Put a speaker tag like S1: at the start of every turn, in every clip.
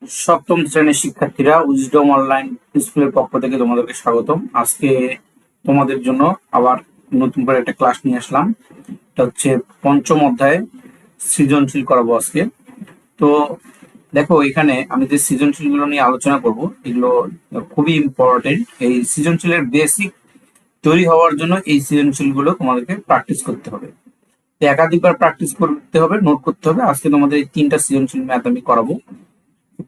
S1: সপ্তম শ্রেণীর শিক্ষার্থীরা উইজডম অনলাইন স্কুলের পক্ষ থেকে তোমাদেরকে স্বাগতম। আজকে তোমাদের জন্য আবার নতুন করে একটা ক্লাস নিয়ে আসলাম। এটা হচ্ছে পঞ্চম অধ্যায়ে সৃজনশীল করাবো আজকে। তো দেখো, এখানে আমি যে সৃজনশীল গুলো নিয়ে আলোচনা করব এগুলো খুবই ইম্পর্টেন্ট। এই সৃজনশীলের বেসিক তৈরি হওয়ার জন্য এই সৃজনশীল গুলো তোমাদেরকে প্র্যাকটিস করতে হবে। তো একাধিকবার প্র্যাকটিস করতে হবে, নোট করতে হবে। আজকে তোমাদের এই 3টা সৃজনশীল ম্যাথ আমি করাবো,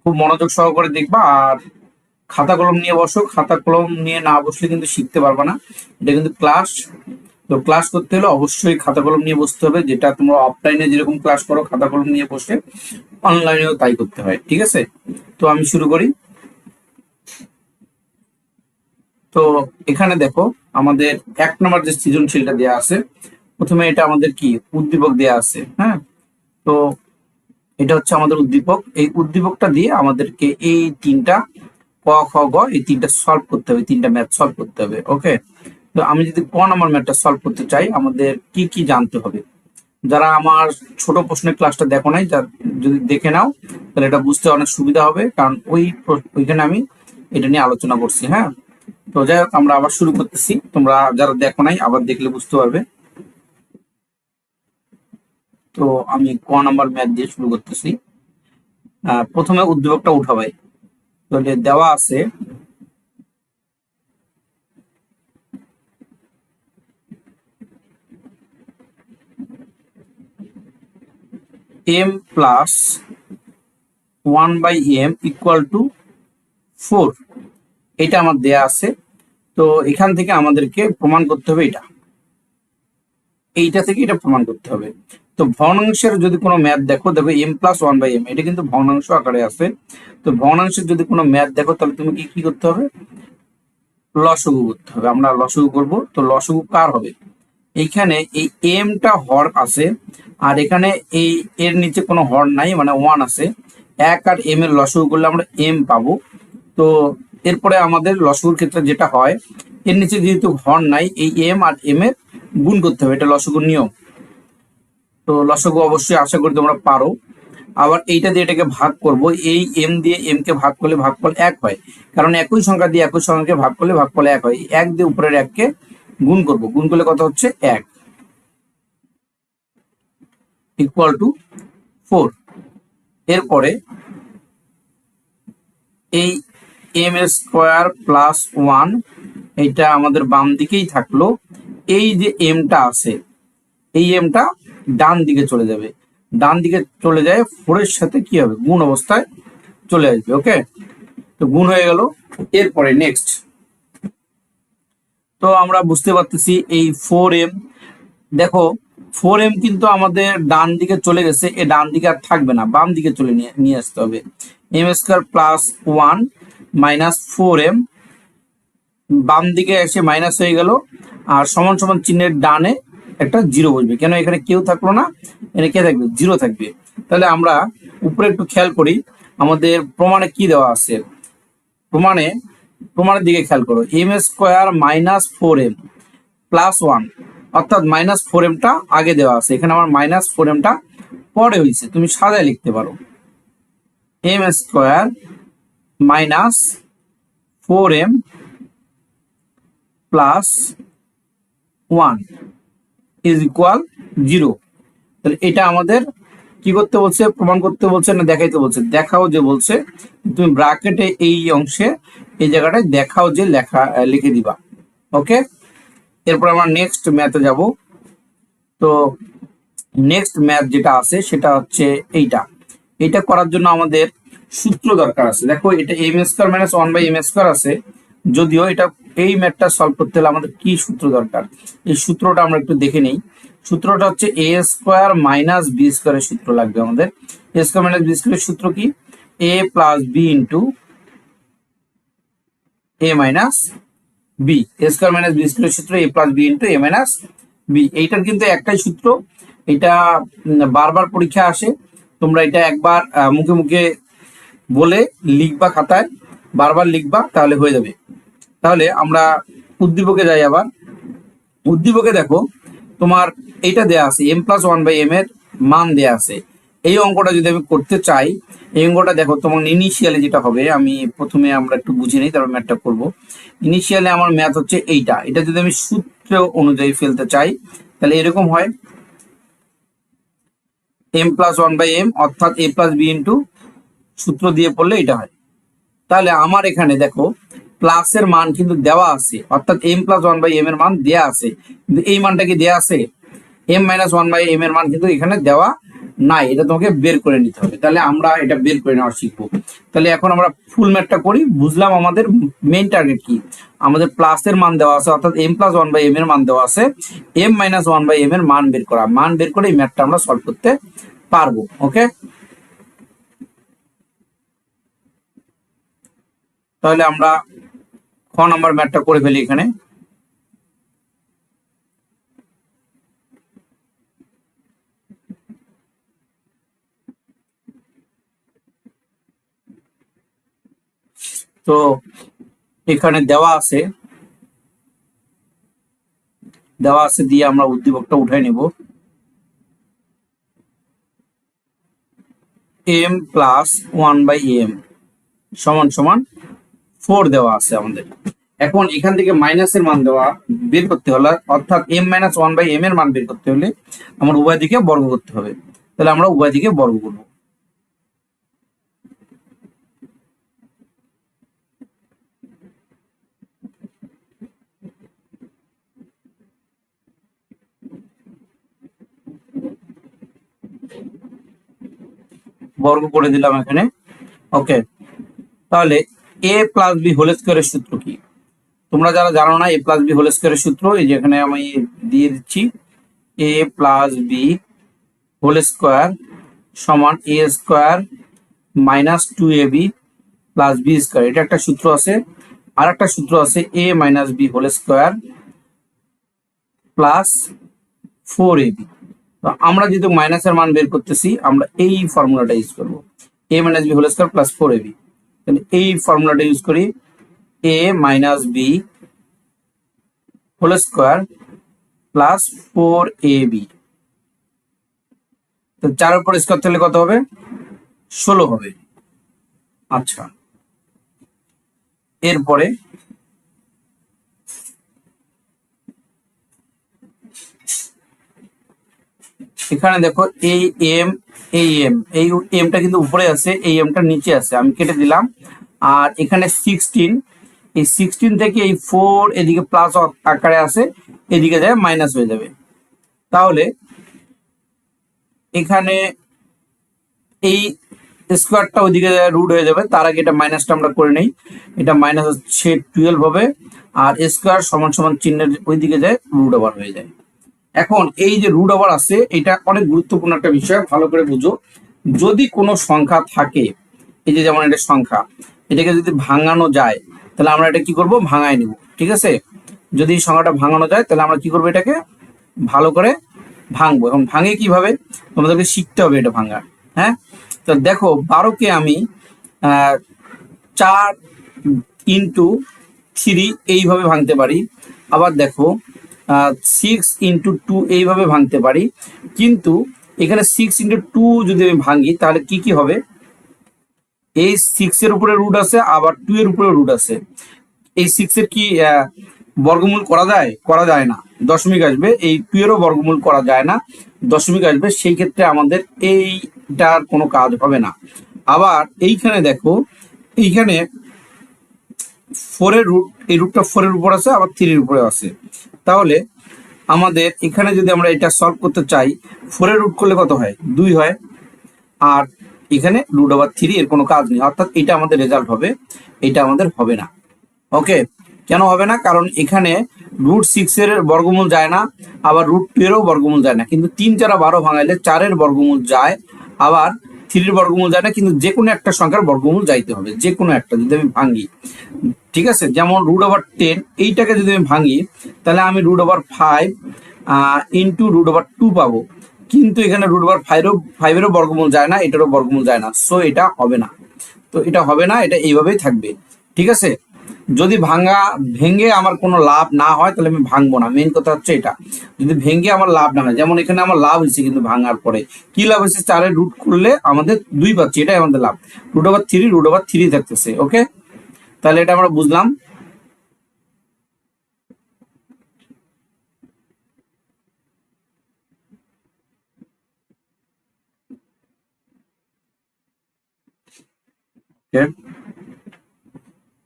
S1: খুব মনোযোগ সহকারে দেখবা। আর খাতা কলম নিয়ে বসো, খাতা কলম নিয়ে না বসলে কিন্তু শিখতে পারবে না। এটা কিন্তু ক্লাস, তো ক্লাস করতে হলে অবশ্যই খাতা কলম নিয়ে বসতে হবে। যেটা তোমরা অফলাইনে যেরকম ক্লাস করো খাতা কলম নিয়ে বসে, অনলাইনেও তাই করতে হয়, ঠিক আছে? তো আমি শুরু করি। তো এখানে দেখো, আমাদের 1 নম্বর যে সৃজনশীলটা দেওয়া আছে, প্রথমে এটা আমাদের কি উদ্দীপক দেওয়া আছে, হ্যাঁ? তো এটা হচ্ছে আমাদের উদ্দীপক। এই উদ্দীপকটা দিয়ে আমাদেরকে এই 3টা ক খ গ এই 3টা সলভ করতে হবে, 3টা ম্যাথ সলভ করতে হবে। ওকে, তো আমি যদি ক নাম্বার ম্যাথটা সলভ করতে চাই, আমাদের কি কি জানতে হবে? যারা আমার ছোট প্রশ্নের ক্লাসটা দেখো নাই, যদি দেখে নাও তাহলে এটা বুঝতে অনেক সুবিধা হবে, কারণ ওইখানে আমি এটা নিয়ে আলোচনা করছি। হ্যাঁ, তো যাই হোক, আমরা আবার শুরু করতেছি। তোমরা যারা দেখো নাই আবার দেখলে বুঝতে পারবে। তো আমি ক নাম্বার ম্যাথ দিয়ে শুরু করতেছি। প্রথমে উদ্দীপকটা উঠাবাই। তো দেওয়া আছে m plus 1/m equal to 4। এটা আমার দেয়া আছে। তো এখান থেকে আমাদেরকে প্রমাণ করতে হবে এইটা থেকে এটা প্রমাণ করতে হবে। তো ভগ্নাংশের যদি কোনো ম্যাথ দেখো, m প্লাস 1/m, এটা কিন্তু ভগ্নাংশ আকারে আছে। তো ভগ্নাংশের যদি কোনো ম্যাথ দেখো, তাহলে তুমি কি করতে হবে? লসগু করতে হবে। আমরা লসগু করব। তো লসগু কার হবে? এইখানে এই এমটা হর আছে, আর এখানে এই এর নিচে কোনো হর নাই, মানে 1 আছে। 1 আর m এর লসগু করলে আমরা m পাবো। তো এরপরে আমাদের লসগুর ক্ষেত্রে যেটা হয়, এর নিচে যেহেতু হর নাই, এই m আর m এর গুণ করতে হবে, এটা লসগুর নিয়ম। তো লসগু অবশ্যই আশা করি তোমরা পারো। আবার এইটা দিয়ে এটাকে ভাগ করব, এই m দিয়ে m কে ভাগ করলে ভাগফল 1 হয়, কারণ একই সংখ্যা দিয়ে একই সংখ্যাকে ভাগ করলে ভাগফল 1 হয়। 1 দিয়ে উপরের 1 কে গুণ করব, গুণ করলে কত হচ্ছে? 1 ইকুয়াল টু 4। এরপরে এই m স্কোয়ার প্লাস 1, এইটা আমাদের বাম দিকেই থাকলো। এই যে এমটা আছে, এই এমটা ডান দিকে চলে যাবে। ডান দিকে চলে যায় 4 এর সাথে কি হবে? গুণ অবস্থায় চলে আসবে। ওকে, তো গুণ হয়ে গেল। এরপরে নেক্সট, তো আমরা বুঝতে পারতেছি এই 4m, দেখো 4m কিন্তু আমাদের ডান দিকে চলে গেছে, এ ডান দিকে আর থাকবে না, বাম দিকে চলে নিয়ে আসতে হবে। m square plus 1 minus 4m, বাম দিকে এসে মাইনাস হয়ে গেল, আর সমান সমান চিহ্নের ডানে একটা জিরো বসবে। কেন? এখানে কেউ থাকলো না, এখানে কে থাকবে? জিরো থাকবে। তাহলে আমরা উপরে একটু খেয়াল করি, আমাদের প্রমাণে কি দেওয়া আছে। প্রমাণের দিকে খেয়াল করো, m square minus 4m plus 1, অর্থাৎ মাইনাস 4mটা আগে দেওয়া আছে, এখানে আমার মাইনাস 4mটা পরে হয়েছে। তুমি সাজায় লিখতে পারো, m square minus 4m plus 1 is equal 0। তাহলে এটা আমাদের কি করতে বলছে? প্রমাণ করতে বলছে না দেখাইতে বলছে? দেখাও যে বলছে। তুমি ব্র্যাকেটে এই অংশে, এই জায়গাটায় দেখাও যে লিখে দিবা। ওকে, এরপর আমরা নেক্সট ম্যাথে যাব। তো নেক্সট ম্যাথ যেটা আছে সেটা হচ্ছে এইটা করার জন্য আমাদের সূত্র দরকার আছে। দেখো, এটা m square minus 1/m square আছে, যদিও এটা এই ম্যাথটা সলভ করতে হলে আমাদের কি সূত্র দরকার, এই সূত্রটা আমরা একটু দেখে নেই। সূত্রটা হচ্ছে a স্কয়ার মাইনাস b স্কয়ারের সূত্র লাগবে আমাদের। a স্কয়ার মাইনাস b স্কয়ারের সূত্র কি? a plus b into a minus b। a square minus b স্কয়ারের সূত্র a plus b into a minus b। এইটার কিন্তু একটাই সূত্র, এটা বারবার পরীক্ষা আসে। তোমরা এটা একবার মুখে মুখে বলে লিখবা, খাতায় বারবার লিখবা, তাহলে হয়ে যাবে। তাহলে আমরা উদ্দীপকে যাই। আবার উদ্দীপকে দেখো, তোমার এইটা দেয়া আছে m প্লাস 1/m এর মান দেয়া আছে। এই অঙ্কটা যদি আমি করতে চাই, এই অঙ্কটা দেখো তোমার ইনিশিয়ালি যেটা হবে, আমি প্রথমে আমরা একটু বুঝে নিই, তারপর ম্যাথটা করবো। ইনিশিয়ালি আমার ম্যাথ হচ্ছে এইটা, এটা যদি আমি সূত্র অনুযায়ী ফেলতে চাই তাহলে এরকম হয়, m+1/m অর্থাৎ a+b ইন্টু সূত্র দিয়ে পড়লে এটা হয়। তাহলে আমার এখানে দেখো প্লাসের মান কিন্তু দেওয়া আছে, অর্থাৎ m+1/m এর মান দেওয়া আছে, কিন্তু এই মানটা কি দেওয়া আছে? m-1/m এর মান কিন্তু এখানে দেওয়া নাই, এটা তোমাকে বের করে নিতে হবে। তাহলে আমরা এটা বের করে নেওয়া শিখবো। তাহলে এখন আমরা ফুল ম্যাথটা করি, বুঝলাম আমাদের মেইন টার্গেট কি। আমাদের প্লাসের মান দেওয়া আছে, অর্থাৎ m+1/m এর মান দেওয়া আছে, m-1/m এর মান বের করা, মান বের করে এই ম্যাথটা আমরা সলভ করতে পারবো। ওকে, তাহলে আমরা খ নাম্বার ম্যাথটা করে ফেলি এখানে। তো এখানে দেওয়া আছে দিয়ে আমরা উদ্দীপকটা উঠাই নিব। m+1/m সমান সমান 4 দেওয়া আছে আমাদের। এখন এখান থেকে মাইনাসের মান দেওয়া বের করতে হলে, অর্থাৎ m-1/m এর মান বের করতে হলে আমার উভয় দিকে বর্গ করতে হবে। তাহলে আমরা উভয় দিকে বর্গ করব। বর্গ করে দিলাম এখানে। ওকে, তাহলে a+b হোল স্কয়ারের সূত্র কি? তোমরা যারা জানো না a+b হোল স্কয়ারের সূত্র, এই যে এখানে আমি দিয়ে দিচ্ছি, a+b হোল স্কয়ার সমান a square minus 2ab plus b square, এটা একটা সূত্র আছে। আর একটা সূত্র আছে a-b whole square plus 4ab। তো আমরা যেহেতু মাইনাসের মান বের করতেছি, আমরা এই ফর্মুলাটা ইউজ করবো, a-b whole square plus 4ab। তাহলে এই ফর্মুলাটা ইউজ করি, a-b whole square plus 4ab। তো 4 উপর স্কয়ার তাহলে কত হবে? 16 হবে। আচ্ছা, এরপরে এখানে দেখো এই এমটা কিন্তু উপরে আছে, এই এমটা নিচে আছে, আমি কেটে দিলাম। আর এখানে 16, এই 16 থেকে এই 4 এদিকে প্লাস আকারে আছে, এদিকে যায় মাইনাস হয়ে যাবে। তাহলে এখানে এই স্কোয়ারটা ওইদিকে রুট হয়ে যাবে, তার আগে এটা মাইনাসটা আমরা করে নেই। এটা মাইনাস হচ্ছে 12 হবে, আর স্কোয়ার সমান সমান চিহ্নের ওইদিকে যায় রুট ওভার হয়ে যায়। এখন এই যে রুট ওভার আছে, এটা অনেক গুরুত্বপূর্ণ একটা বিষয়, ভালো করে বুঝো। যদি কোনো সংখ্যা থাকে, এই যে যেমন এটা সংখ্যা, এটাকে যদি ভাঙানো যায় তাহলে আমরা এটা কি করব? ভাঙায় নিব। ঠিক আছে, যদি সংখ্যাটা ভাঙানো যায় তাহলে আমরা কি করবো? এটাকে ভালো করে ভাঙবো। এখন ভাঙে কিভাবে তোমাদেরকে শিখতে হবে এটা ভাঙা। হ্যাঁ, তো দেখো 12কে আমি 4x3 এইভাবে ভাঙতে পারি। আবার দেখো 6x2 এইভাবে ভাঙতে পারি। কিন্তু এখানে 6x2 যদি আমি ভাঙি তাহলে কি কি হবে? এই 6 এর উপরে রুট আছে, আবার 2 এর উপরে রুট আছে। এই 6 এর কি বর্গমূল করা যায়? করা যায় না, দশমিক আসবে। এই 2 এরও বর্গমূল করা যায় না, দশমিক আসবে। সেই ক্ষেত্রে আমাদের এইটার কোনো কাজ হবে না। আবার এইখানে দেখো, এইখানে 4 এর রুট, এই রুটটা 4 এর উপর আছে, আবার 3 এর উপরে আছে। তাহলে আমাদের এখানে যদি আমরা এটা সলভ করতে চাই, 4 এর রুট করলে কত হয়? 2 হয়। আর এখানে রুট ওভার 3, এর কোনো কাজ নেই, অর্থাৎ এটা আমাদের রেজাল্ট হবে, এটা আমাদের হবে না। ওকে, কেন হবে না? কারণ এখানে √6 এর বর্গমূল যায় না, আবার √2 এরও বর্গমূল যায় না। কিন্তু 3 4 12 ভাঙাইলে 4 এর বর্গমূল যায়, আবার 3 এর বর্গমূল যায় না। কিন্তু যে কোনো একটা সংখ্যার বর্গমূল যাইতে হবে, যে কোনো একটা যদি আমি ভাঙি। ঠিক আছে, যেমন √10, এইটাকে যদি আমি ভাঙি তাহলে আমি √5 ইন্টু √2 পাবো। কিন্তু এখানে √5 এরও বর্গমূল যায় না, এটারও বর্গমূল যায় না, সো এটা হবে না। তো এটা হবে না, এটা এইভাবেই থাকবে। ঠিক আছে, যদি ভেঙে আমার কোনো লাভ না হয় তাহলে আমি ভাঙবো না, মেইন কথা হচ্ছে এটা। যদি ভেঙে আমার লাভ না হয়, যেমন এখানে আমার লাভ হয়েছে কিন্তু ভাঙার পরে কি লাভ হয়েছে, 4 রুট করলে আমাদের 2 পাচ্ছি, এটাই আমাদের লাভ, √3 থাকতেছে। ওকে, তাহলে এটা আমরা বুঝলাম।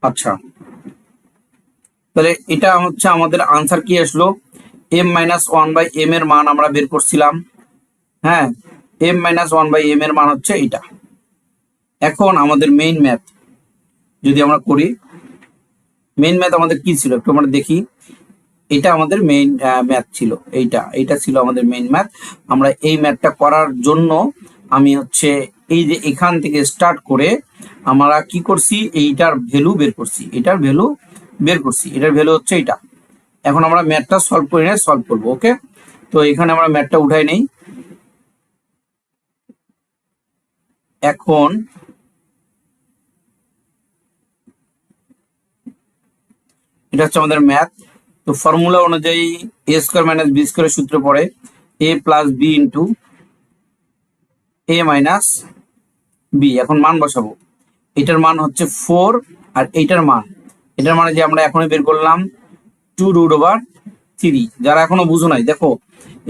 S1: আচ্ছা, তাহলে এটা হচ্ছে আমাদের আনসার কি আসলো, m-1/m এর মান আমরা বের করছিলাম। হ্যাঁ, m-1/m এর মান হচ্ছে এটা। এখন আমাদের মেইন ম্যাথ যদি আমরা করি, মেইন ম্যাথ আমাদের কি ছিল একটু আমরা দেখি। এটা আমাদের মেইন ম্যাথ ছিল, এইটা ছিল আমাদের মেইন ম্যাথ। আমরা এই ম্যাথটা করার জন্য আমি হচ্ছে এই যে এখান থেকে স্টার্ট করে আমরা কি করছি, এইটার ভ্যালু বের করছি, এটার ভ্যালু হচ্ছে এটা। এখন আমরা ম্যাথটা সলভ করবো। ওকে, তো এখানে আমরা ম্যাথটা উঠাই নেই। এখন এটা হচ্ছে আমাদের ম্যাথ। তো ফর্মুলা অনুযায়ী a² - b² সূত্র পড়ে a + b * a - b। এখন মান বসাবো, এটার মান হচ্ছে 4 আর এটার মানে যে আমরা এখনই বের করলাম 2√3। যারা এখনো বুঝো নাই, দেখো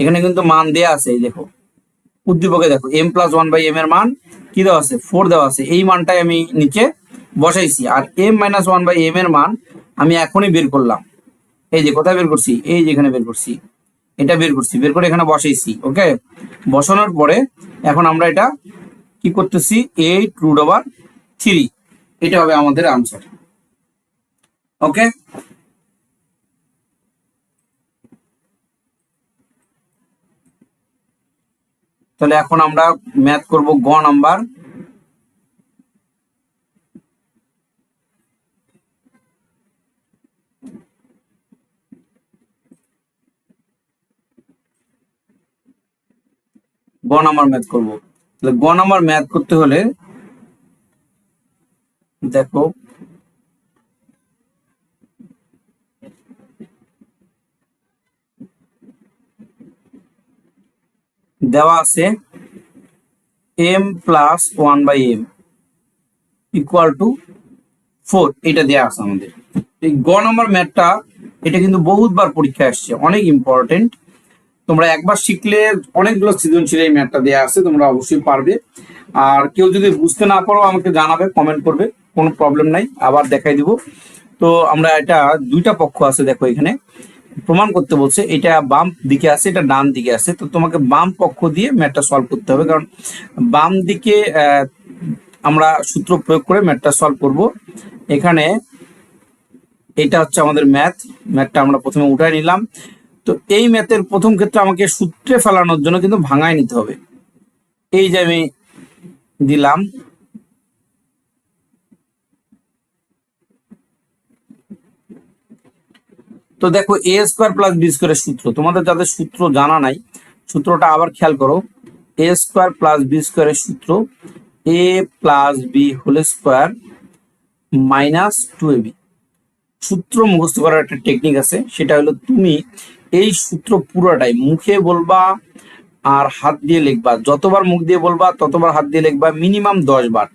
S1: এখানে কিন্তু মান দেয়া আছে, এই দেখো উদ্দীপকে দেখো m+1/m এর মান কি দেওয়া আছে, 4 দেওয়া আছে, এই মানটাই আমি নিচে বসাইছি। আর m-1/m এর মান আমি এখনই বের করলাম, এই যে কোথায় বের করছি, এই যে এখানে বের করছি, এটা বের করে এখানে বসাইছি। ওকে, বসানোর পরে এখন আমরা এটা কি করতেছি, 8√3, এটা হবে আমাদের আনসার। ওকে, তাহলে এখন আমরা ম্যাথ করব গ নাম্বার। ম্যাথ করব। তাহলে গ নাম্বার ম্যাথ করতে হলে দেখো দেওয়া আছে m+1/m = 4, এটা দেওয়া আছে আমাদের। এই গ নাম্বার ম্যাথটা এটা কিন্তু বহুতবার পরীক্ষায় আসছে, অনেক ইম্পর্টেন্ট। তোমরা একবার শিখলে অনেকগুলো সৃজনশীল এই ম্যাথটা দেওয়া আছে, তোমরা অবশ্যই পারবে। আর কেউ যদি বুঝতে না পারো আমাকে জানাবে, কমেন্ট করবে, কোনো প্রবলেম নাই, আবার দেখাই দিব। তো আমরা এটা দুইটা পক্ষ আছে, দেখো এখানে প্রমাণ করতে বলছে, এটা বাম দিকে আছে, এটা ডান দিকে আছে। তো তোমাকে বাম পক্ষ দিয়ে ম্যাথটা সলভ করতে হবে, কারণ বাম দিকে আমরা সূত্র প্রয়োগ করে ম্যাথটা সলভ করব। এখানে এটা হচ্ছে আমাদের ম্যাথটা আমরা প্রথমে উঠাই নিলাম। তো এই ম্যাথের প্রথম ক্ষেত্রে আমাকে সূত্রে ফেলানোর জন্য কিন্তু ভাঙায় নিতে হবে। এই যে আমি দিলাম, তো দেখো a² + b² সূত্র, তোমাদের যাদের সূত্র জানা নাই সূত্রটা আবার খেয়াল করো। a² + b² সূত্র a + b² - 2ab। সূত্র মুখস্থ করার একটা টেকনিক আছে, সেটা হলো তুমি এই সূত্র পুরোটাই মুখে বলবা আর হাত দিয়ে লিখবা, যতবার মুখ দিয়ে বলবা ততবার হাত দিয়ে লিখবা, মিনিমাম 10 বার,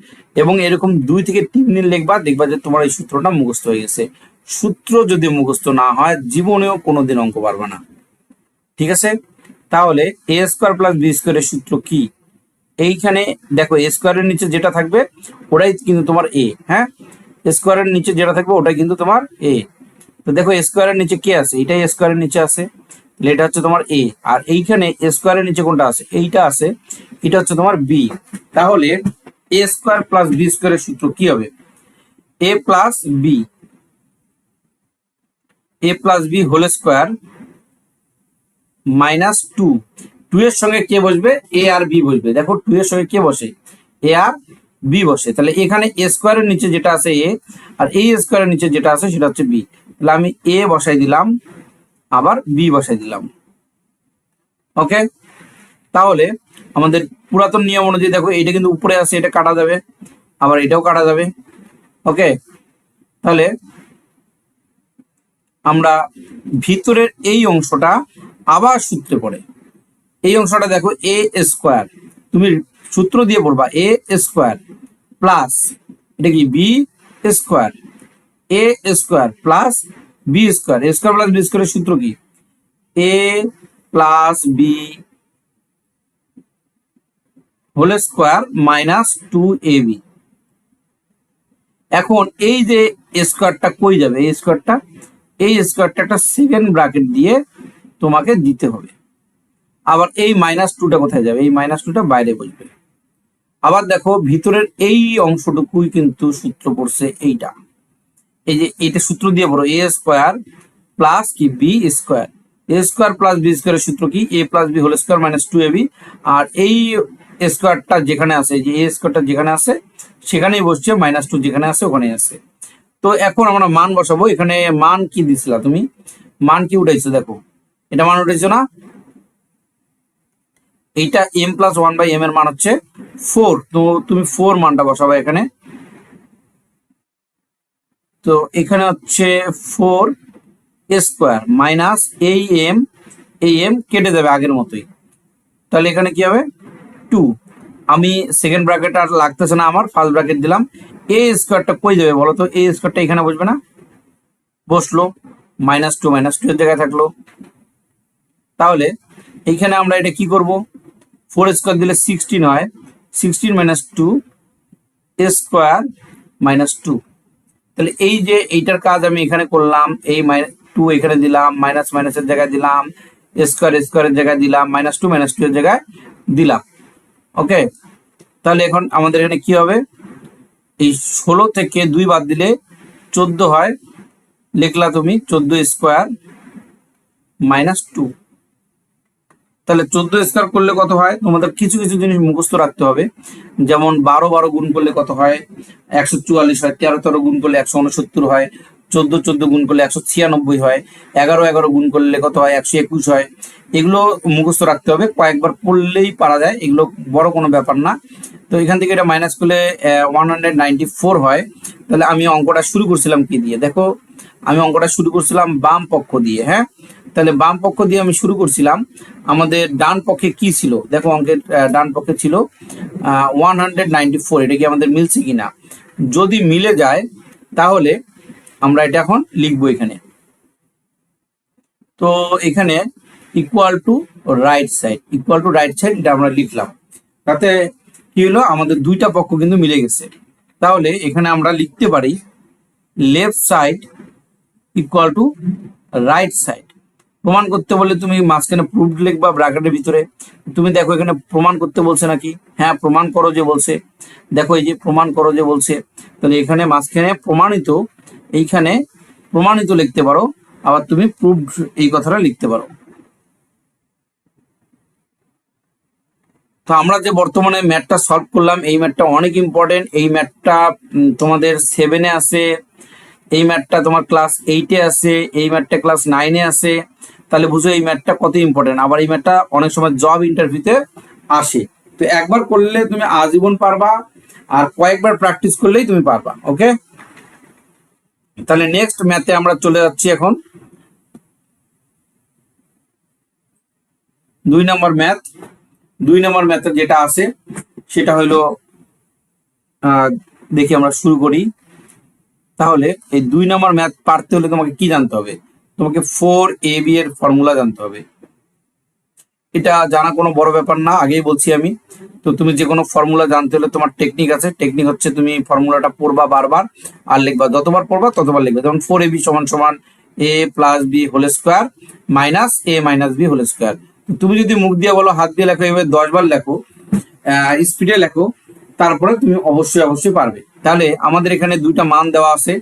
S1: এবং এরকম 2 থেকে 3 দিন লিখবা, দেখবা যে তোমার এই সূত্রটা মুখস্থ হয়ে গেছে। সূত্র যদি মুখস্থ না হয় জীবনেও কোনোদিন অঙ্ক পারবে না। ঠিক আছে, তাহলে a² + b² সূত্র কি, এইখানে দেখো a² এর নিচে যেটা থাকবে ওটাই কিন্তু তোমার a। হ্যাঁ, a² এর নিচে যেটা থাকবে ওটাই কিন্তু তোমার a। তো দেখো a² এর নিচে কে আছে, এটাই a² এর নিচে আছে, তাহলে এটা হচ্ছে তোমার a। আর এইখানে a² এর নিচে কোনটা আছে, এইটা আছে, এটা হচ্ছে তোমার b। তাহলে a² + b² এর সূত্র কি হবে, a + b (2) - 2 এর সঙ্গে কে বসবে, a আর b বসবে। দেখো 2 এর সঙ্গে কে বসে, a আর b বসে। তাহলে এখানে a² এর নিচে যেটা আছে a, আর এই a² এর নিচে যেটা আছে সেটা হচ্ছে b। তাহলে আমি a বসাই দিলাম, আবার b বসাই দিলাম। ওকে, তাহলে আমাদের পুরাতন নিয়ম অনুযায়ী দেখো এটা কিন্তু উপরে আছে, এটা কাটা যাবে, আবার এটাও কাটা যাবে। ওকে, তাহলে আমরা ভিতরের এই অংশটা আবার সূত্রে পড়ে, এই অংশটা দেখো এ স্কোয়ার, তুমি সূত্র দিয়ে বলবা এ স্কোয়ার প্লাস এটা কি B square, A square plus B square, A square plus B স্কোয়ারের সূত্র কি A plus B whole square minus 2ab। এখন এই যে স্কোয়ারটা কই যাবে, এই স্কোয়ারটা একটা সেকেন্ড ব্র্যাকেট দিয়ে তোমাকে দিতে হবে। আবার এই মাইনাস টুটা কোথায় যাবে, এই মাইনাস টুটা বাইরে বসবে। আবার দেখো ভিতরের এই অংশটুকুই কিন্তু সূত্র পড়ছে এইটা, এই যে এইটা সূত্র দিয়ে বলো এ স্কোয়ার প্লাস কি B square, A square plus B স্কোয়ারের সূত্র কি A plus B whole square minus 2ab। আর এই স্কোয়ারটা যেখানে আছে, যে এ স্কোয়ারটা যেখানে আছে সেখানেই বসছে, মাইনাস 2 যেখানে আছে ওখানেই আছে। তো এখন আমরা মান বসাবো। এখানে মান কি দিছিলা তুমি, মান কি উঠাইছো, দেখো এটা মান উঠাইছো না, এইটা m প্লাস 1/m এর মান হচ্ছে 4, তো তুমি 4 মানটা বসাবো এখানে। তো এখানে হচ্ছে 4 স্কোয়ার মাইনাস এই এম কেটে যাবে আগের মতোই, তাহলে এখানে কি হবে 2। আমি সেকেন্ড ব্র্যাকেট আর লাগতেছে না, আমার ফার্স্ট ব্র্যাকেট দিলাম। এ স্কোয়ারটা কই যাবে বলো তো, এ স্কোয়ারটা এখানে বসবে না, বসলো, -2 এর জায়গায় থাকলো। তাহলে এইখানে আমরা এটা কি করব, 4 স্কোয়ার দিলে 16 হয়, 16 মাইনাস 2 স্কোয়ার মাইনাস 2। তাহলে এই যে এইটার কাজ আমি এখানে করলাম, এই 2 এখানে দিলাম, মাইনাস মাইনাসের জায়গায় দিলাম, স্কোয়ারের জায়গায় দিলাম, -2 এর জায়গায় দিলাম। ওকে, তাহলে এখন আমাদের এখানে কি হবে, এই 16 থেকে 2 বাদ দিলে 14 হয়, লিখলা তুমি 14 স্কোয়ার মাইনাস 2। তাহলে 14 স্কোয়ার করলে কত হয়, তোমাদের কিছু কিছু জিনিস মুখস্থ রাখতে হবে। যেমন 12 গুণ করলে কত হয় 144 হয়, 13 গুণ করলে 169 হয়, 14 গুণ করলে 196 হয়, 11 গুণ করলে কত হয় 121 হয়। এগুলো মুখস্থ রাখতে হবে, কয়েকবার পড়লেই পারা যায়, এগুলো বড় কোনো ব্যাপার না। তো এখান থেকে এটা মাইনাস করলে 194 হয়। তাহলে আমি অঙ্কটা শুরু করছিলাম কি দিয়ে, দেখো আমি অঙ্কটা শুরু করছিলাম বাম পক্ষ দিয়ে। হ্যাঁ, তাহলে বাম পক্ষ দিয়ে আমি শুরু করছিলাম। আমাদের ডান পক্ষে কি ছিল, দেখো অঙ্কের ডান পক্ষে ছিল 194। এটা কি আমাদের মিলছে কিনা, যদি মিলে যায় তাহলে আমরা এটা এখন লিখবো এখানে। তো এখানে ইকুয়াল টু রাইট সাইড, এটা আমরা লিখলাম। তাতে কি হলো, আমাদের দুইটা পক্ষ কিন্তু মিলে গেছে। তাহলে এখানে আমরা লিখতে পারি left side equal two right side. প্রমাণ করতে বললে তুমি মাঝখানে প্রুফড লিখবা ব্র্যাকেটের ভিতরে। তুমি দেখো এখানে প্রমাণ করতে বলছে নাকি, হ্যাঁ প্রমাণ করো যে বলছে, দেখো এই যে প্রমাণ করো যে বলছে। তাহলে এখানে মাঝখানে প্রমাণিত, এইখানে প্রমাণিত লিখতে পারো, আবার তুমি প্রুফড এই কথাটা লিখতে পারো। তো আমরা যে বর্তমানে ম্যাথটা সলভ করলাম, এই ম্যাথটা অনেক ইম্পর্টেন্ট। এই ম্যাথটা তোমাদের 7-এ আছে, এই ম্যাথটা তোমার ক্লাস 8-এ আছে, এই ম্যাথটা ক্লাস 9-এ আছে। তাহলে বুঝো এই ম্যাথটা কত ইম্পর্টেন্ট। আবার এই ম্যাথটা অনেক সময় জব ইন্টারভিউতে আসে। তো একবার করলে তুমি আজীবন পারবা, আর কয়েকবার প্র্যাকটিস করলেই তুমি পারবা। ওকে, তাহলে নেক্সট ম্যাথে আমরা চলে যাচ্ছি এখন। 2 নম্বর ম্যাথ। 2 নম্বর ম্যাথে যেটা আছে সেটা হলো, দেখি আমরা শুরু করি। তাহলে এই 2 নম্বর ম্যাথ পারতে হলে তোমাকে কি জানতে হবে, তোমাকে 4ab এর ফর্মুলা জানতে হবে। এটা জানা কোনো বড় ব্যাপার না, আগেই বলছি আমি। তো তুমি যে কোনো ফর্মুলা জানতে হলে তোমার টেকনিক আছে, টেকনিক হচ্ছে তুমি ফর্মুলাটা পড়বা বারবার আর লিখবা, যতবার পড়বা ততবার লিখবে। যেমন 4ab সমান সমান a plus B whole square minus a minus B whole square. তুমি যদি মুখ দিয়ে বলো, হাত দিয়ে লেখো, এভাবে 10 বার লেখো, স্পিডে লেখো, তারপরে তুমি অবশ্যই পারবে। তাহলে আমাদের এখানে দুইটা মান দেওয়া আছে,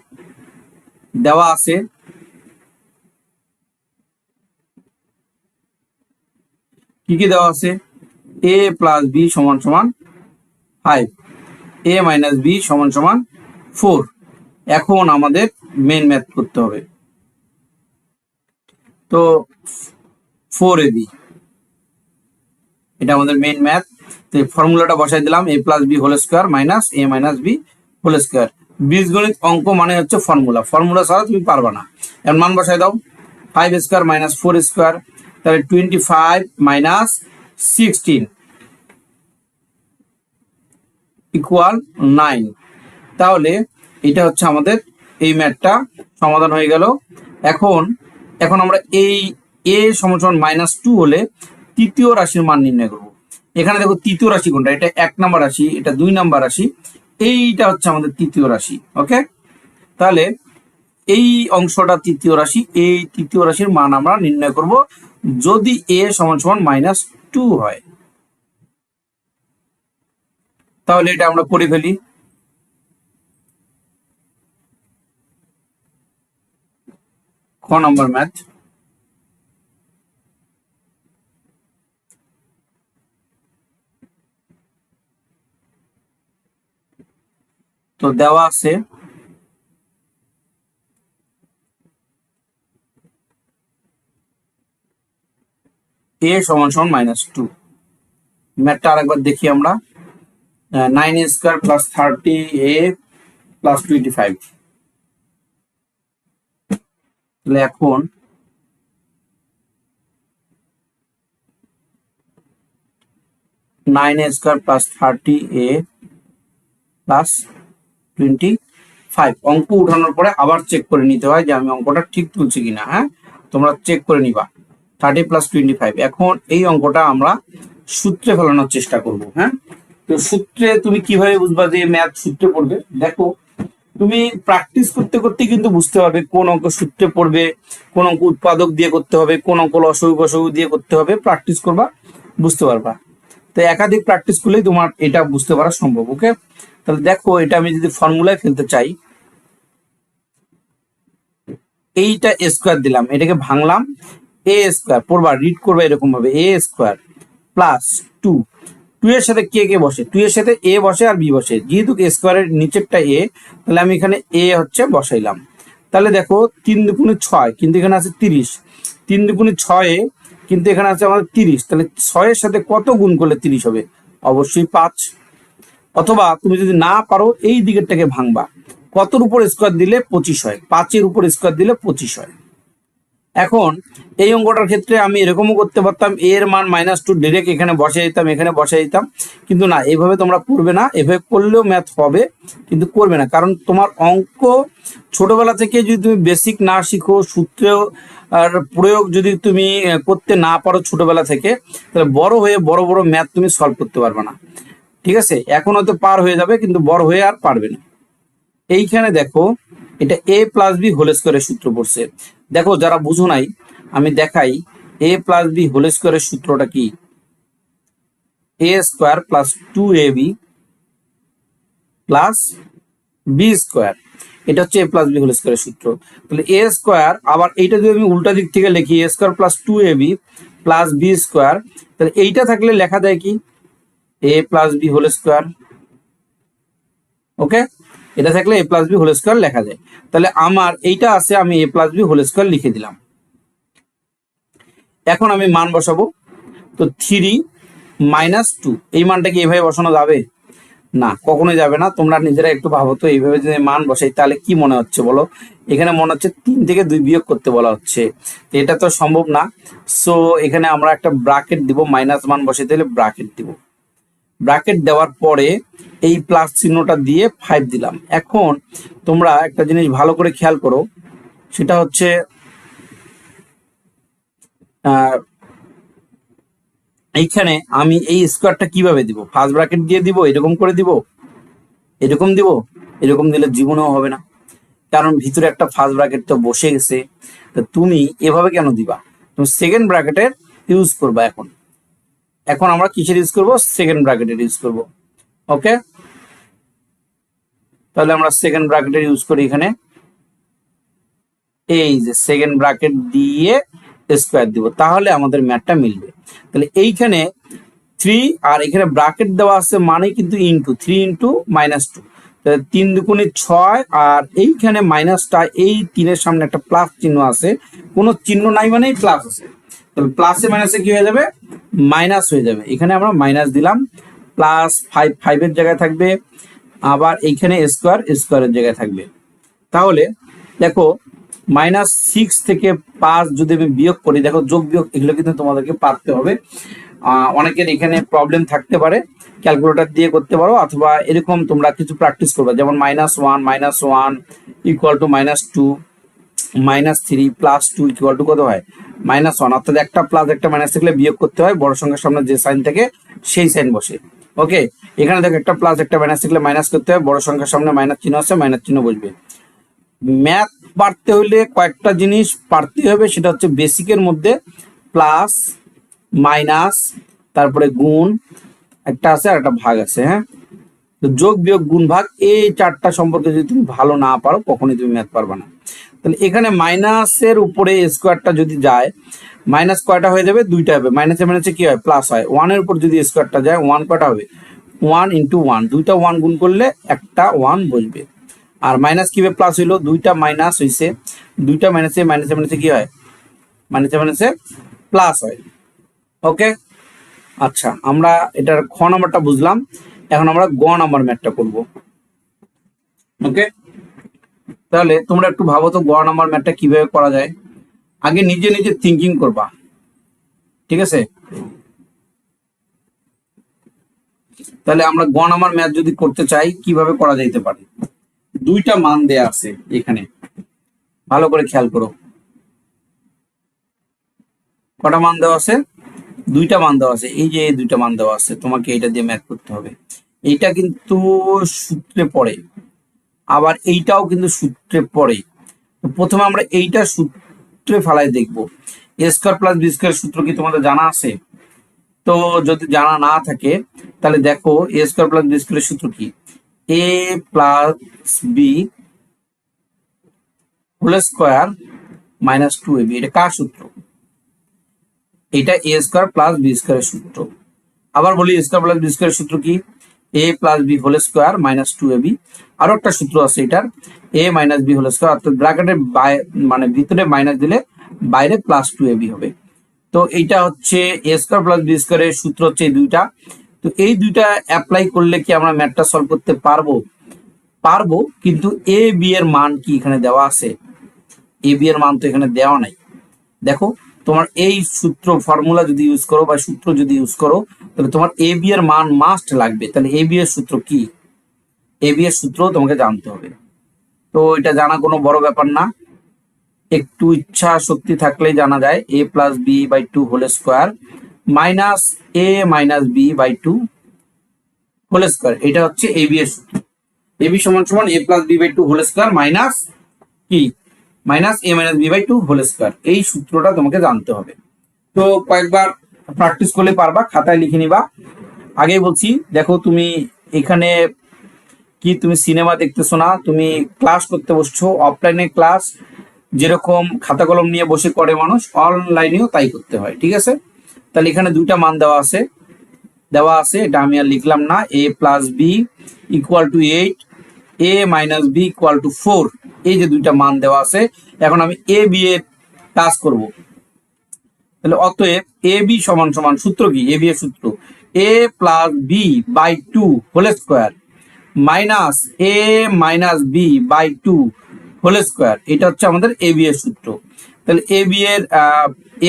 S1: কি কি দেওয়া আছে, a প্লাস বি সমান সমান 5, a মাইনাস বি সমান সমান 4। এখন আমাদের মেন ম্যাথ করতে হবে। তো 4ab এটা আমাদের মেন ম্যাথ। তো ফর্মুলাটা বসাই দিলাম, a plus B whole square minus a minus B whole square. বীজগণিত অঙ্ক মানে হচ্ছে ফর্মুলা, ফর্মুলা ছাড়া তুমি পারবা না। এর মান বসাই দাও, 5² - 4², তাহলে 25 - 16 ইকুয়াল 9। তাহলে এটা হচ্ছে আমাদের এই ম্যাথটা সমাধান হয়ে গেল। এখন এখন আমরা এই a সমান -2 হলে তৃতীয় রাশির মান নির্ণয় করব। এখানে দেখো তৃতীয় রাশি কোনটা, এটা 1 নাম্বার রাশি, এটা 2 নাম্বার রাশি, এইটা হচ্ছে আমাদের তৃতীয় রাশি। ওকে, তাহলে এই অংশটা তৃতীয় রাশি, এই তৃতীয় রাশির মান আমরা নির্ণয় করব যদি a সমান -2 হয়। তাহলে এটা আমরা করে ফেলি। খ নম্বর ম্যাথ, তো দেওয়া আছে a সমান -2। ম্যাথটা আরেকবার দেখি আমরা, 9² + 30a + 25। তাহলে এখন 9² + 30a + 25। অঙ্ক উঠানোর পরে আবার চেক করে নিতে হয় যে আমি অঙ্কটা ঠিক তুলছি কিনা। হ্যাঁ, তোমরা চেক করে নিবা। 30 + 25। এখন এই অঙ্কটা আমরা সূত্রে ফেলানোর চেষ্টা করব। হ্যাঁ, তো সূত্রে তুমি কিভাবে বুঝবা যে ম্যাথ সূত্রে পড়বে? দেখো, তুমি প্র্যাকটিস করতে করতে কিন্তু বুঝতে পারবে কোন অঙ্ক সূত্রে পড়বে, কোন অঙ্ক উৎপাদক দিয়ে করতে হবে, কোন অঙ্ক লসাগু গসাগু দিয়ে করতে হবে। প্র্যাকটিস করবা, বুঝতে পারবা। তো একাধিক প্র্যাকটিস করলেই তোমার এটা বুঝতে পারা সম্ভব। ওকে, তাহলে দেখো, এটা আমি যদি ফর্মুলায় ফেলতে চাই, এইটা স্কোয়ার দিলাম, এটাকে ভাঙলাম, a² পড়বা, রিড করবা এরকম ভাবে, a² + 2। 2 এর সাথে কে কে বসে? 2 এর সাথে a বসে আর b বসে, যেহেতু স্কোয়ারের নিচেরটা a, তাহলে আমি এখানে a হচ্ছে বসাইলাম। তাহলে দেখো 3 দুগুণে 6, কিন্তু এখানে আছে 30। 3 দুগুণে 6, কিন্তু এখানে আছে আমাদের 30। তাহলে 6 এর সাথে কত গুণ করলে 30 হবে? অবশ্যই 5। অথবা তুমি যদি না পারো এই দিকেরটাকে ভাঙবা, কতর উপর স্কোয়ার দিলে 25 হয়? 5-এর উপর স্কোয়ার দিলে 25 হয়। এখন এই অঙ্কটার ক্ষেত্রে আমি এরকমও করতে পারতাম, a এর মান -2 ডিরেক্ট এখানে বসে দিতাম, এখানে বসে দিতাম, কিন্তু না, এইভাবে তোমরা করবে না। এভাবে করলেও ম্যাথ হবে, কিন্তু করবে না, কারণ তোমার অঙ্ক ছোটবেলা থেকে যদি তুমি বেসিক না শিখো, সূত্রেও আর প্রয়োগ যদি তুমি করতে না পারো ছোটবেলা থেকে, তাহলে বড় হয়ে বড় বড় ম্যাথ তুমি সলভ করতে পারবে না। ঠিক আছে, এখন হয়তো পার হয়ে যাবে, কিন্তু বড় হয়ে আর পারবে না। এইখানে দেখো, এটা a + b হোল স্কয়ারের সূত্র পড়ছে। দেখো, যারা বুঝো নাই আমি দেখাই, a + b হোল স্কয়ারের সূত্রটা কি? a² + 2ab + b²। এটা হচ্ছে a + b হোল স্কয়ারের সূত্র। তাহলে a², আবার এইটা যদি আমি উল্টা দিক থেকে লিখি, a² + 2ab + b², তাহলে এইটা থাকলে লেখা যায় কি? a + b whole square. Okay, এটা থাকলে a + b হোল স্কয়ার লেখা যায়। তাহলে আমার এইটা আছে, আমি a + b হোল স্কয়ার লিখে দিলাম। এখন আমি মান বসাবো, তো 3 - 2, এই মানটা কি এইভাবে বসানো যাবে? না, কখনোই যাবে না। তোমরা নিজেরা একটু ভাবো তো, এইভাবে যদি মান বসাই তাহলে কি মনে হচ্ছে বলো? এখানে মনে হচ্ছে 3 থেকে 2 বিয়োগ করতে বলা হচ্ছে, তো এটা তো সম্ভব না। সো এখানে আমরা একটা ব্র্যাকেট দিব, মাইনাস মান বসাইতে হলে ব্র্যাকেট দিব। ব্র্যাকেট দেওয়ার পরে এই প্লাস চিহ্নটা দিয়ে 5 দিলাম। এখন তোমরা একটা জিনিস ভালো করে খেয়াল করো, সেটা হচ্ছে এইখানে আমি এই স্কোয়ারটা কিভাবে দিব? ফার্স্ট ব্র্যাকেট দিয়ে দিব, এরকম করে দিব, এরকম দিব? এরকম দিলে জীবনেও হবে না, কারণ ভিতরে একটা ফার্স্ট ব্র্যাকেট তো বসে গেছে। তো তুমি এভাবে কেন দিবা? তুমি সেকেন্ড ব্র্যাকেটের ইউজ করবা। এখন এখন আমরা কিসের ইউজ করব? সেকেন্ড ব্র্যাকেটের ইউজ করব। ওকে, তাহলে আমরা সেকেন্ড ব্র্যাকেটের ইউজ করি। এখানে এই যে সেকেন্ড ব্র্যাকেট দিয়ে স্কোয়ার দিব, তাহলে আমাদের ম্যাথটা মিলবে। তাহলে এইখানে 3, আর এখানে ব্র্যাকেট দেওয়া আছে মানে কিন্তু ইনটু 3 × -2, তাহলে 3 দুগুণে 6, আর এইখানে মাইনাসটা, এই 3-এর সামনে একটা প্লাস চিহ্ন আছে, কোনো চিহ্ন নাই মানেই প্লাস আছে, তাহলে প্লাসে মাইনাসে কি হয়ে যাবে? মাইনাস হয়ে যাবে। এখানে আমরা মাইনাস দিলাম, +5, 5-এর জায়গায় থাকবে আবার এইখানে স্কোয়ারের জায়গায় থাকবে। তাহলে দেখো -6 থেকে 5 যদি আমি বিয়োগ করি, দেখো যোগ বিয়োগ এগুলো কিন্তু তোমাদেরকে পারতে হবে। অনেকের এখানে প্রবলেম থাকতে পারে, ক্যালকুলেটর দিয়ে করতে পারো, অথবা এরকম তোমরা কিছু প্র্যাকটিস করবে, যেমন -1 ইকুয়াল টু -2 -3 +2 ইকুয়াল টু কত হয় -1, অর্থাৎ একটা প্লাস একটা মাইনাস থাকলে বিয়োগ করতে হয়, বড় সংখ্যার সামনে যে সাইন থাকে সেই সাইন বসে। ওকে, এখানে দেখো একটা প্লাস একটা মাইনাস থাকলে মাইনাস করতে হয়, বড় সংখ্যার সামনে মাইনাস চিহ্ন আছে, মাইনাস চিহ্ন বসবে। ম্যাথ পারতে হলে কয়েকটা জিনিস পারতে হবে, সেটা হচ্ছে বেসিকের মধ্যে প্লাস মাইনাস, তারপরে গুণ একটা আছে আর একটা ভাগ আছে। হ্যাঁ, তো যোগ বিয়োগ গুণ ভাগ এই চারটা সম্পর্কে যদি তুমি ভালো না পারো কখনোই তুমি ম্যাথ পারবে না। তাহলে এখানে মাইনাসের উপরে স্কোয়ারটা যদি যায়, মাইনাস কয়টা হয়ে যাবে, দুইটা হবে। মাইনাসে মাইনাসে কি হয়, প্লাস হয়। ওয়ানের উপর যদি স্কোয়ারটা যায়, ওয়ান কয়টা হবে, 1 × 1, দুইটা ওয়ান গুণ করলে একটা ওয়ান বসবে। আর মাইনাস কিভাবে প্লাস হইলো, দুইটা মাইনাস হইছে, দুইটা মাইনাসে মাইনাসে মাইনাসে কি হয়, মাইনাসে মাইনাসে প্লাস হয়। ওকে, আচ্ছা, আমরা এটার খ নাম্বারটা বুঝলাম। এখন আমরা গ নাম্বার ম্যাথটা করব। ওকে, তাহলে তোমরা একটু ভাবো তো গ নাম্বার ম্যাথটা কিভাবে করা যায়। আগে নিজে নিজে থিঙ্কিং করবা, ঠিক আছে? তাহলে আমরা গ নাম্বার ম্যাথ যদি করতে চাই কিভাবে করা যাইতে পারে। দুইটা মান দেয়া আছে এখানে, ভালো করে খেয়াল করো। কটা মান দেওয়া আছে, দুইটা মান দেওয়া আছে। এই যে দুইটা মান দেওয়া আছে, তোমাকে এটা দিয়ে ম্যাথ করতে হবে। এইটা কিন্তু সূত্রে পড়ে, আবার এইটাও কিন্তু সূত্রে পড়ে। প্রথমে আমরা এইটা সূত্রে ফালাই দেখবো। a² + b² সূত্র কি তোমাদের জানা আছে? তো যদি জানা না থাকে তাহলে দেখো a² + b² সূত্র কি, a + b whole square -2ab। এটা কার সূত্র? এটা a² + b² সূত্র। আবার বলি a² + b² সূত্র কি, a + b whole square -2ab। আরো একটা সূত্র আছে এটার, a - b হোল স্কয়ার, অর্থাৎ ব্র্যাকেটের মানে ভিতরে মাইনাস দিলে বাইরে +2ab হবে। তো এইটা হচ্ছে a² + b² এর সূত্র হচ্ছে এই দুইটা। তো এই দুইটা অ্যাপ্লাই করলে কি আমরা ম্যাথটা সলভ করতে পারবো? পারবো, কিন্তু a b এর মান কি এখানে দেওয়া আছে? a b এর মান তো এখানে দেওয়া নাই। দেখো, তোমার এই সূত্র ফর্মুলা যদি ইউজ করো বা সূত্র যদি ইউজ করো, তাহলে তোমার a b এর মান মাস্ট লাগবে। তাহলে a b এর সূত্র কি, a b এর সূত্র তোমাকে জানতে হবে। তো এটা জানা কোনো বড় ব্যাপার না, একটু ইচ্ছা শক্তি থাকলেই জানা যায়। a + b/2 whole square -a - b/2 whole square, এটা হচ্ছে a b এর সূত্র। a b = a + b/2 whole square minus কি, -a - b/2 হোল স্কয়ার। এই সূত্রটা তোমাকে জানতে হবে। তো কয়েকবার প্র্যাকটিস করলে পারবা, খাতায় লিখে নিবা। আগেই বলছি, দেখো তুমি এখানে কি তুমি সিনেমা দেখতেছো না, তুমি ক্লাস করতে বসছো। অফলাইনে ক্লাস যেরকম খাতা কলম নিয়ে বসে করে মানুষ, অনলাইনেও তাই করতে হয়, ঠিক আছে? তাহলে এখানে দুইটা মান দেওয়া আছে, এটা আমি আর লিখলাম না। a + b = 8, a - b = 4, এই যে দুইটা মান দেওয়া আছে। এখন আমি a b এর কাজ করব। তাহলে অতএব a b = সূত্র কি, a b এর সূত্র a + b/2 whole square -a - b/2 whole square, এটা হচ্ছে আমাদের a b এর সূত্র। তাহলে a b এর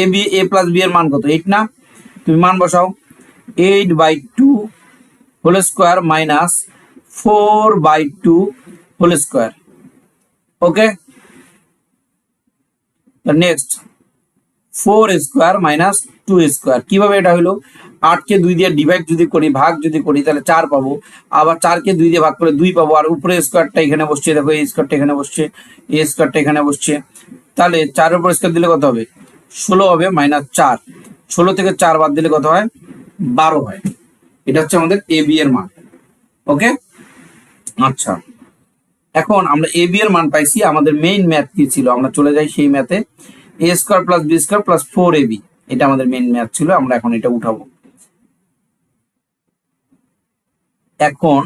S1: a + b এর মান কত, 8 না? তুমি মান বসাও, 8/2 হোল স্কয়ার -4/2 হোল স্কয়ার। ওকে, নেক্সট 4² - 2²। কিভাবে এটা হলো, 8কে 2 দিয়ে ডিভাইড যদি করি, ভাগ যদি করি, তাহলে 4 পাবো। আবার 4কে 2 দিয়ে ভাগ করে 2 পাবো। আর উপরে স্কোয়ারটা এখানে বসছে, দেখো এই স্কোয়ারটা এখানে বসছে, এই স্কোয়ারটা এখানে বসছে। তাহলে 4-এর উপর স্কোয়ার দিলে কত হবে, 16 হবে, -4। 16 থেকে 4 বাদ দিলে কত হয়, 12 হয়। এটা হচ্ছে আমাদের a b এর মান। ওকে, আচ্ছা, এখন আমরা a b এর মান পাইছি। আমাদের মেইন ম্যাথ কি ছিল, আমরা চলে যাই সেই ম্যাথে। a² + b² + 4ab, এটা আমাদের মেইন ম্যাথ ছিল। আমরা এখন এটা উঠাবো। এখন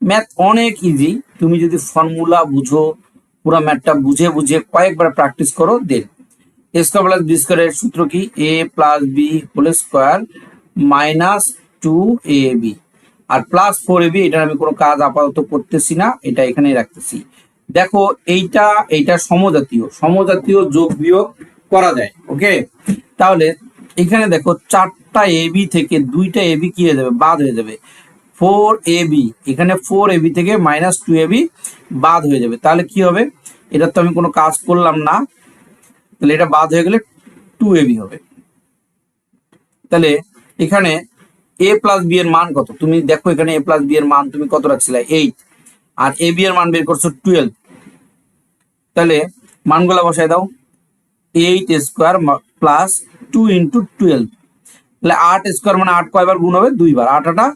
S1: ম্যাথ অনেক ইজি, তুমি যদি ফর্মুলা বুঝো, পুরো ম্যাথটা বুঝে বুঝে কয়েকবার প্র্যাকটিস করো, দেন a² + b² এর সূত্র কি, a + b whole square -2ab। আর +4ab, এটার আমি কোনো কাজ আপাতত করতেছি না, এটা এখানেই রাখতেছি। দেখো এইটা এইটা সমজাতীয়, সমজাতীয় যোগ বিয়োগ করা যায়। ওকে, তাহলে এখানে দেখো 4টা এবি থেকে 2টা এবি কি হয়ে যাবে, বাদ হয়ে যাবে। 4ab, এখানে 4ab থেকে -2ab বাদ হয়ে যাবে, তাহলে কি হবে, এটা তো আমি কোনো কাজ করলাম না, তাহলে এটা বাদ হয়ে গেলে 2ab হবে। তাহলে এখানে a প্লাস বি এর মান কত, তুমি দেখো এখানে a প্লাস বি এর মান তুমি কত রাখছিলে 8, আর ab এর মান বের করছো 12। তাহলে মানগুলা বসায় দাও, 8 স্কোয়ার প্লাস 2 ইন্টু 12, তাহলে 8 স্কোয়ার মানে 8 কয়বার গুণ হবে, 2 বার, 8 8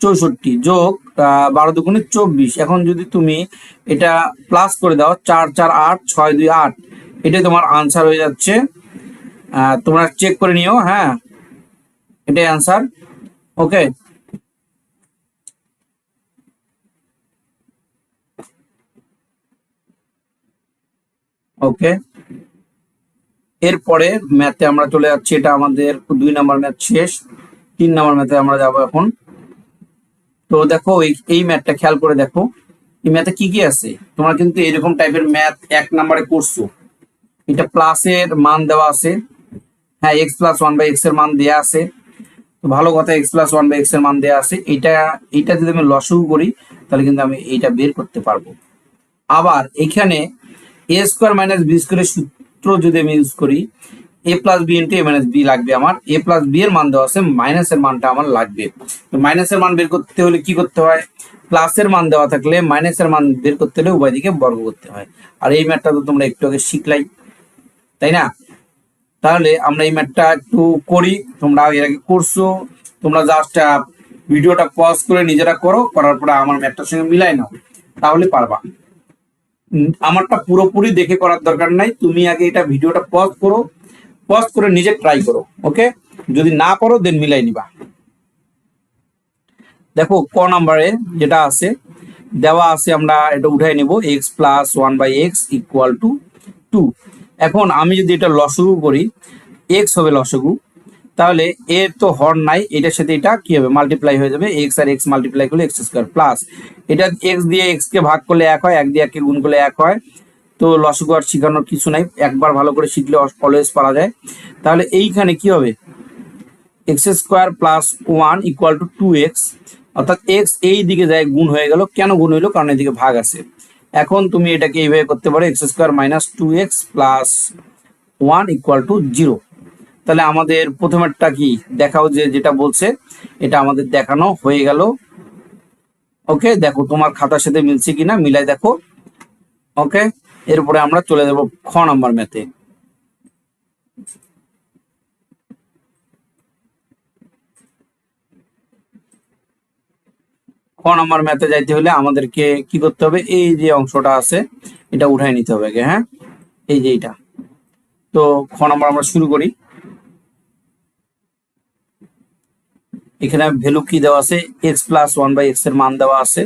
S1: 64 যোগ 12 দুগুণে 24। এখন যদি তুমি এটা প্লাস করে দাও, 4 4 8 6 2 8, এটাই তোমার আনসার হয়ে যাচ্ছে। তোমরা চেক করে নিও, হ্যাঁ, এটাই আনসার। ওকে, ওকে, এরপরে ম্যাথে আমরা চলে যাচ্ছি, এটা আমাদের 2 নাম্বার ম্যাথ শেষ, 3 নাম্বার ম্যাথে আমরা যাব এখন। তো দেখো এই ম্যাথটা খেয়াল করে দেখো, এই ম্যাথে কি কি আছে, তোমরা কিন্তু এরকম টাইপের ম্যাথ 1 নাম্বারে করছো। এটা প্লাসের মান দেওয়া আছে, হ্যাঁ, x+1/x এর মান দেওয়া আছে, তো ভালো কথা, x+1/x এর মান দেওয়া আছে, এইটা যদি আমি লসাগু করি তাহলে কিন্তু আমি এইটা বের করতে পারবো। আবার এখানে a² - b² সূত্র যদি আমি ইউজ করি, a plus B into a minus B লাগবে আমার, a প্লাস বি এর মান দেওয়া আছে, মাইনাসের মানটা আমার লাগবে। তো মাইনাসের মান বের করতে হলে কি করতে হয়, প্লাসের মান দেওয়া থাকলে মাইনাসের মান বের করতে হলে উভয় দিকে বর্গ করতে হয়। আর এই ম্যাথটা তো তোমরা একটু আগে শিখলাই, তাই না? তাহলে আমরা এই ম্যাথটা একটু করি, তোমরা এর আগে করছো, তোমরা জাস্ট ভিডিওটা পজ করে নিজেরা করো, করার পরে আমার ম্যাথটার সঙ্গে মিলাই নাও, তাহলে পারবা। আমারটা পুরোপুরি দেখে করার দরকার নাই, তুমি আগে এটা ভিডিওটা পজ করো, পজ করে নিজে ট্রাই করো। ওকে, যদি না পারো দেন মিলাই নিবা। দেখো ক নাম্বারে যেটা আছে দেওয়া আছে, আমরা এটা উঠাই নিব, x+1/x = 2। এখন আমি যদি এটা লসাগু করি, x হবে লসাগু, তাহলে এর তো হর নাই, এটার সাথে এটা কি হবে, মাল্টিপ্লাই হয়ে যাবে, x আর x মাল্টিপ্লাই করলে x² প্লাস এটা x দিয়ে x কে ভাগ করলে 1 হয়, 1 দিয়ে 1 কে গুণ করলে 1 হয়। তো লসাগু আর শিখানোর কিছু নাই, একবার ভালো করে শিখলে অলওয়েজ পারা যায়। তাহলে এইখানে কি হবে, x² + 1 = 2x, অর্থাৎ x এই দিকে যায় গুণ হয়ে গেল, কেন গুণ হইলো, কারণ এদিকে ভাগ আছে। এখন তুমি এটাকে এইভাবে করতে পারো, x² - 2x + 1 = 0। তাহলে আমাদের প্রথমেরটা কি দেখাও, যে যেটা বলছে এটা আমাদের দেখানো হয়ে গেল। ওকে, দেখো তোমার খাতার সাথে মিলছে কিনা, মিলাই দেখো। ওকে, এরপরে আমরা চলে যাব খ নাম্বার ম্যাথে। খ নাম্বার ম্যাথে যাইতে হলে আমাদেরকে কি করতে হবে, এই যে অংশটা আছে এটা উঠাই নিতে হবে আগে, হ্যাঁ, এই যে এইটা। তো খ নাম্বার আমরা শুরু করি। এখানে ভ্যালু কি দেওয়া আছে, x+1/x এর মান দেওয়া আছে।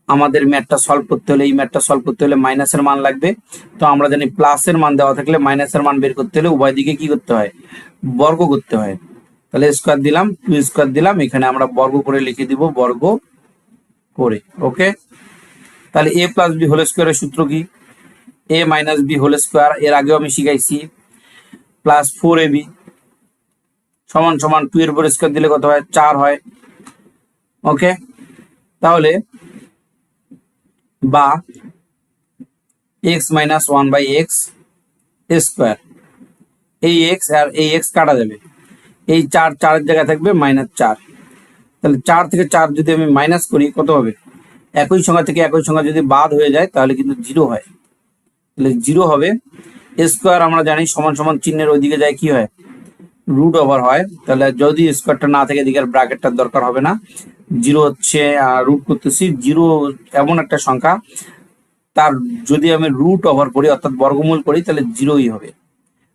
S1: আমাদের ম্যাথটা সলভ করতে হলে, এই ম্যাথটা সলভ করতে হলে মাইনাসের মান লাগবে। তো আমরা জানি প্লাসের মান দেওয়া থাকলে মাইনাসের মান বের করতে হলে উভয় দিকে কি করতে হয়, বর্গ করতে হয়। তাহলে স্কোয়ার দিলাম, 2² দিলাম, এখানে আমরা বর্গ করে লিখে দিব, বর্গ করে। ওকে, তাহলে a+b² সূত্র কি, a-b² এর আগেও আমি শিখাইছি, +4ab = 2 এর উপর স্কোয়ার দিলে কত হয়, 4 হয়। ওকে, তাহলে বা x-1/x², এই x আর এই x কাটা যাবে, এই 4 4 এর জায়গায় থাকবে -4। তাহলে 4 থেকে 4 যদি আমি মাইনাস করি কত হবে, একই সংখ্যা থেকে একই সংখ্যা যদি বাদ হয়ে যায় তাহলে কিন্তু 0 হয়, তাহলে 0 হবে। স্কোয়ার আমরা জানি সমান সমান চিহ্নের ওইদিকে যায় কি হয়, √ওভার হয়। তাহলে যদি স্কোয়ারটা না থাকে এদিকে ব্র্যাকেটটার দরকার হবে না, 0 হচ্ছে রুট করতেছি, 0 এমন একটা সংখ্যা তার যদি আমি √ওভার করি অর্থাৎ বর্গমূল করি তাহলে 0ই হবে।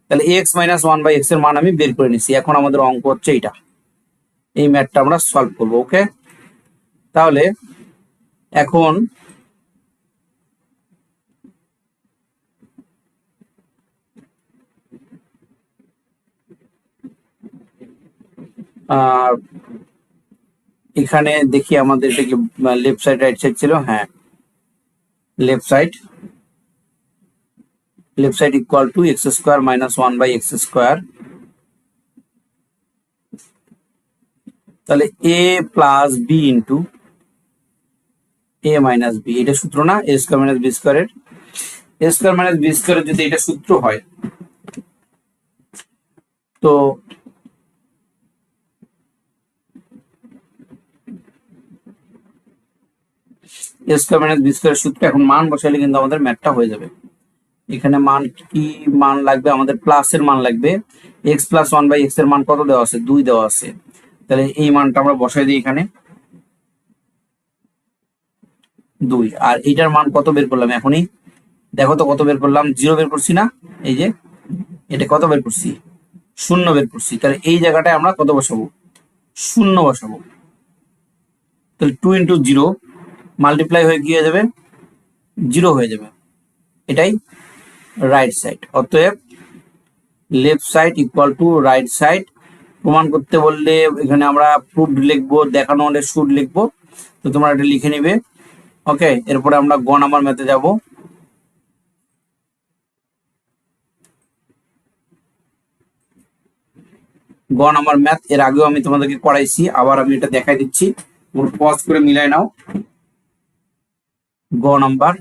S1: তাহলে x-1/x এর মান আমি বের করে নিছি, এখন আমাদের অঙ্ক হচ্ছে এইটা, এই ম্যাথটা আমরা সলভ করব। ওকে, তাহলে এখন এখানে দেখি আমাদের এটা কি লেফট সাইড রাইট সাইড ছিল, হ্যাঁ left side equal to X square minus 1/x²। তাহলে a plus B into a minus B, এটা সূত্র না a স্কোয়ার মাইনাস বি স্কোয়ারের, a স্কোয়ার মাইনাস বি স্কোয়ারের যদি এটা সূত্র হয় তো a স্কোয়ার মাইনাস বি স্কোয়ারের সূত্র এখন মান বসাইলে কিন্তু আমাদের ম্যাথটা হয়ে যাবে। এখানে মান কি মান লাগবে আমাদের, প্লাসের মান লাগবে, x প্লাস 1/x এর মান কত দেওয়া আছে, 2 দেওয়া আছে। তাহলে এই মানটা আমরা বসাই দিই এখানে 2, আর এইটার মান কত বের করলাম এখনই, দেখো তো কত বের করলাম, 0 বের করছি না, এই যে এটা কত বের করছি, 0 বের করছি। তাহলে এই জায়গাটায় আমরা কত বসাবো, 0 বসাবো। তাহলে 2 ইন্টু 0 মাল্টিপ্লাই হয়ে কি হয়ে যাবে, 0 হয়ে যাবে, এটাই রাইট সাইড। অতএব left side equal two right side. প্রমাণ করতে বললে এখানে আমরা প্রুফ লিখবো, দেখানো হলে শুড লিখবো, তো তোমরা এটা লিখে নিবে। ওকে, এরপরে আমরা গ নাম্বার ম্যাথে যাব। গ নাম্বার ম্যাথ এর আগেও আমি তোমাদেরকে করাইছি, আবার আমি এটা দেখাই দিচ্ছি, পজ করে মিলাই নাও। গ নাম্বার,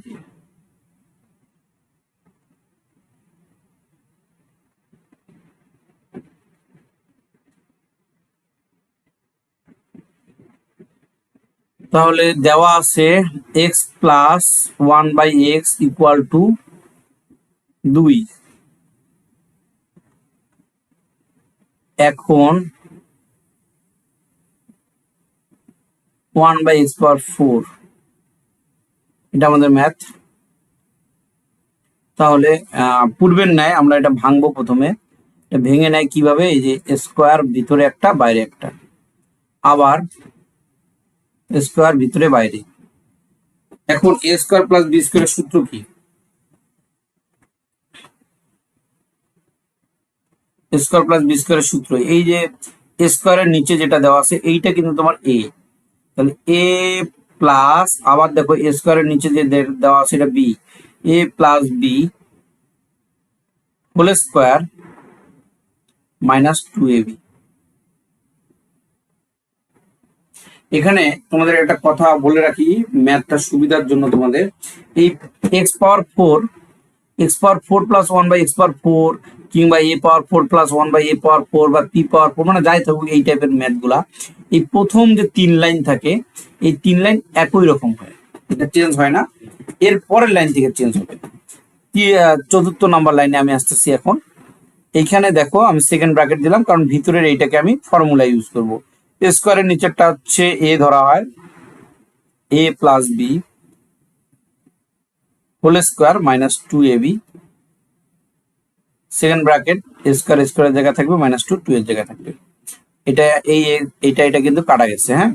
S1: তাহলে দেওয়া আছে x plus 1/x equal to 2। এখন 1/x⁴, এটা আমাদের ম্যাথ। তাহলে পূর্বের ন্যায় আমরা এটা ভাঙবো, প্রথমে এটা ভেঙে নেয় কিভাবে, এই যে স্কোয়ার ভিতরে একটা বাইরে একটা, আবার স্কোয়ার ভিতরে বাইরে। এখন a স্কোয়ার প্লাস বি স্কোয়ারের সূত্র কি, স্কোয়ার প্লাস বি স্কোয়ারের সূত্র এই যে স্কোয়ারের নিচে যেটা দেওয়া আছে এইটা কিন্তু তোমার a, তাহলে a প্লাস, আবার দেখো a স্কোয়ারের নিচে যে দেওয়া আছে এটা b, a plus B whole square minus 2ab। এখানে তোমাদের একটা কথা বলে রাখি ম্যাথটা সুবিধার জন্য, তোমাদের এই x⁴ প্লাস 1/x⁴ কিংবা a⁴ প্লাস 1/a⁴ বা p⁴, মানে যাই থাকুক এই টাইপের ম্যাথ গুলা, এই প্রথম যে 3 লাইন থাকে এই 3 লাইন একই রকম হয়, এটা চেঞ্জ হয় না, এর পরের লাইন থেকে চেঞ্জ হবে। 4th নাম্বার লাইনে আমি আসতেছি এখন। এইখানে দেখো আমি সেকেন্ড ব্র্যাকেট দিলাম, কারণ ভিতরের এইটাকে আমি ফর্মুলা ইউজ করব। স্কোয়ারের নিচেরটা হচ্ছে a ধরা হয়, a plus B whole square minus 2ab, second bracket square স্কোয়ারের জায়গা থাকবে -2, 2 এর জায়গা থাকবে। এটা এটা কিন্তু কাটা গেছে, হ্যাঁ।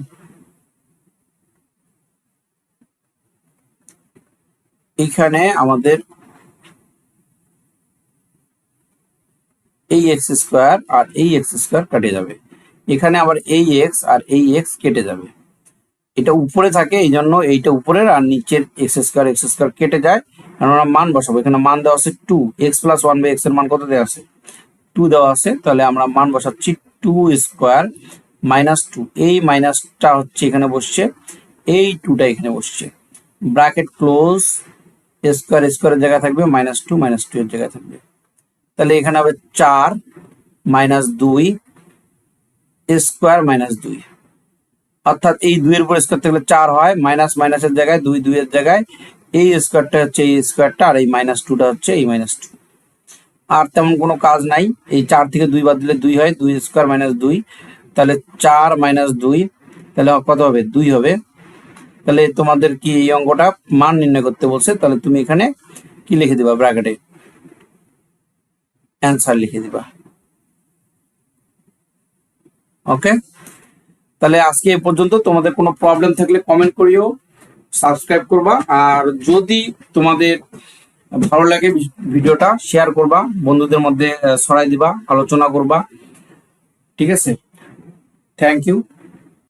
S1: এখানে আমাদের এই এক্স স্কোয়ার আর এই এক্স স্কোয়ার কেটে যাবে, এখানে আবার এই এক্স আর এই এক্স কেটে যাবে, এটা উপরে থাকে এই জন্য এইটা উপরের, আর নিচের এক্স স্কোয়ার কেটে যায়। আমরা মান বসাবো, এখানে মান দেওয়া আছে 2, x প্লাস 1/x এর মান কত দেওয়া আছে, 2 দেওয়া আছে। তাহলে আমরা মান বসাচ্ছি 2 স্কোয়ার মাইনাস 2, এই মাইনাসটা হচ্ছে এখানে বসছে, এই 2টা এখানে বসছে, ব্র্যাকেট ক্লোজ, স্কোয়ারের জায়গা থাকবে -2, -2 এর জায়গা থাকবে। তাহলে এখানে হবে 4 মাইনাস 2 স্কোয়ার মাইনাস 2, অর্থাৎ এই 2 এর উপর স্কোয়ার থাকলে 4 হয়, মাইনাস মাইনাসের জায়গায় 2, 2 এর জায়গায় এই স্কোয়ারটা হচ্ছে এই স্কোয়ারটা, আর এই -2টা হচ্ছে এই -2। আর তেমন কোনো কাজ নাই, এই 4 থেকে 2 বাদ দিলে 2 হয়, 2 স্কোয়ার মাইনাস 2, তাহলে 4 মাইনাস 2, তাহলে কত হবে, 2 হবে। তাহলে তোমাদের কি এই অঙ্কটা মান নির্ণয় করতে বলছে, তাহলে তুমি এখানে কি লিখে দিবা, ব্র্যাকেটে অ্যান্সার লিখে দিবা। ওকে, তাহলে আজকে এই পর্যন্ত। তোমাদের কোনো প্রবলেম থাকলে কমেন্ট করিও, সাবস্ক্রাইব করবা, আর যদি তোমাদের ভালো লাগে ভিডিওটা শেয়ার করবা, বন্ধুদের মধ্যে ছড়াই দিবা, আলোচনা করবা। ঠিক আছে, থ্যাংক ইউ।